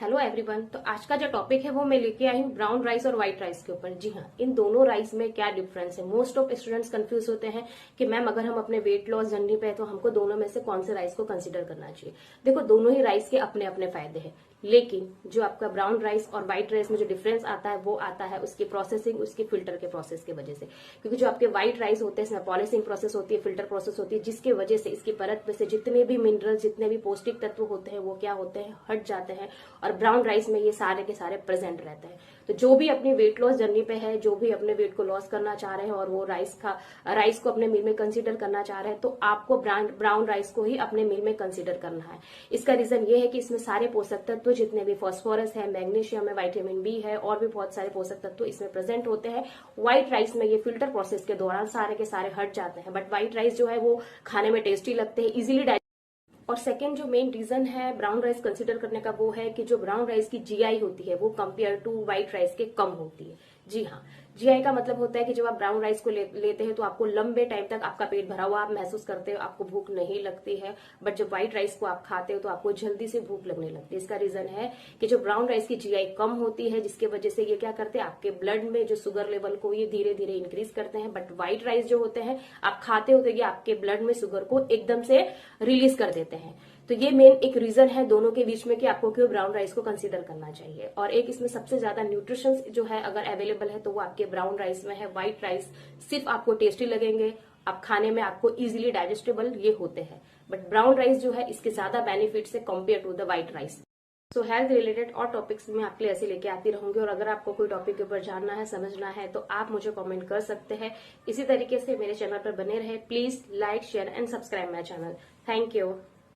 Hello everyone. तो आज का जो टॉपिक है वो मैं लेके आई हूँ ब्राउन राइस और व्हाइट राइस के ऊपर। जी हाँ, इन दोनों राइस में क्या डिफरेंस है। मोस्ट ऑफ स्टूडेंट्स कंफ्यूज होते हैं कि मैम अगर हम अपने वेट लॉस जर्नी पे है तो हमको दोनों में से कौन से राइस को कंसीडर करना चाहिए। देखो, दोनों ही राइस के अपने अपने फायदे हैं, लेकिन जो आपका ब्राउन राइस और व्हाइट राइस में जो डिफरेंस आता है वो आता है उसकी प्रोसेसिंग, उसके फिल्टर के प्रोसेस की वजह से। क्योंकि जो आपके व्हाइट राइस होते हैं इसमें पॉलिशिंग प्रोसेस होती है, फिल्टर प्रोसेस होती है, जिसकी वजह से इसकी परत में से जितने भी मिनरल, जितने भी पौष्टिक तत्व होते हैं वो क्या होते हैं, हट जाते हैं। और ब्राउन राइस में ये सारे के सारे प्रेजेंट रहते हैं। तो जो भी अपनी वेट लॉस जर्नी पे है, जो भी अपने वेट को लॉस करना चाह रहे हैं और वो राइस को अपने मील में कंसीडर करना चाह रहे हैं, तो आपको ब्राउन राइस को ही अपने मील में कंसीडर करना है। इसका रीजन ये है कि इसमें सारे पोषक तत्व, जितने भी फॉस्फोरस है, मैग्नीशियम है, विटामिन बी है और भी बहुत सारे पोषक तत्व इसमें प्रेजेंट होते हैं। व्हाइट राइस में ये फिल्टर प्रोसेस के दौरान सारे के सारे हट जाते हैं, बट व्हाइट राइस जो है वो खाने में टेस्टी लगते हैं, इजिली। और सेकेंड जो मेन रीजन है ब्राउन राइस कंसीडर करने का वो है कि जो ब्राउन राइस की जीआई होती है वो कंपेयर टू व्हाइट राइस के कम होती है। जी हाँ, जीआई का मतलब होता है कि जब आप ब्राउन राइस को लेते हैं तो आपको लंबे टाइम तक आपका पेट भरा हुआ आप महसूस करते हो, आपको भूख नहीं लगती है। बट जब व्हाइट राइस को आप खाते हो तो आपको जल्दी से भूख लगने लगती है। इसका रीजन है कि जो ब्राउन राइस की जीआई कम होती है, जिसकी वजह से ये क्या करते हैं, आपके ब्लड में जो शुगर लेवल को ये धीरे धीरे इंक्रीज करते हैं। बट व्हाइट राइस जो होते हैं आप खाते हो तो ये आपके ब्लड में शुगर को एकदम से रिलीज कर देते हैं। तो ये मेन एक रीजन है दोनों के बीच में कि आपको क्यों ब्राउन राइस को कंसीडर करना चाहिए। और एक इसमें सबसे ज्यादा न्यूट्रिशन जो है अगर अवेलेबल है तो वो आपके ब्राउन राइस में है। व्हाइट राइस सिर्फ आपको टेस्टी लगेंगे, आप खाने में आपको इजीली डाइजेस्टेबल ये होते हैं, बट ब्राउन राइस जो है इसके ज्यादा बेनिफिट्स है compare to the white rice. तो हेल्थ रिलेटेड और टॉपिक्स में आपके लिए ऐसे लेके आती रहूंगी। और अगर आपको कोई टॉपिक के ऊपर जानना है, समझना है तो आप मुझे कमेंट कर सकते हैं। इसी तरीके से मेरे चैनल पर बने रहे। Please like, share and subscribe my channel. Thank you.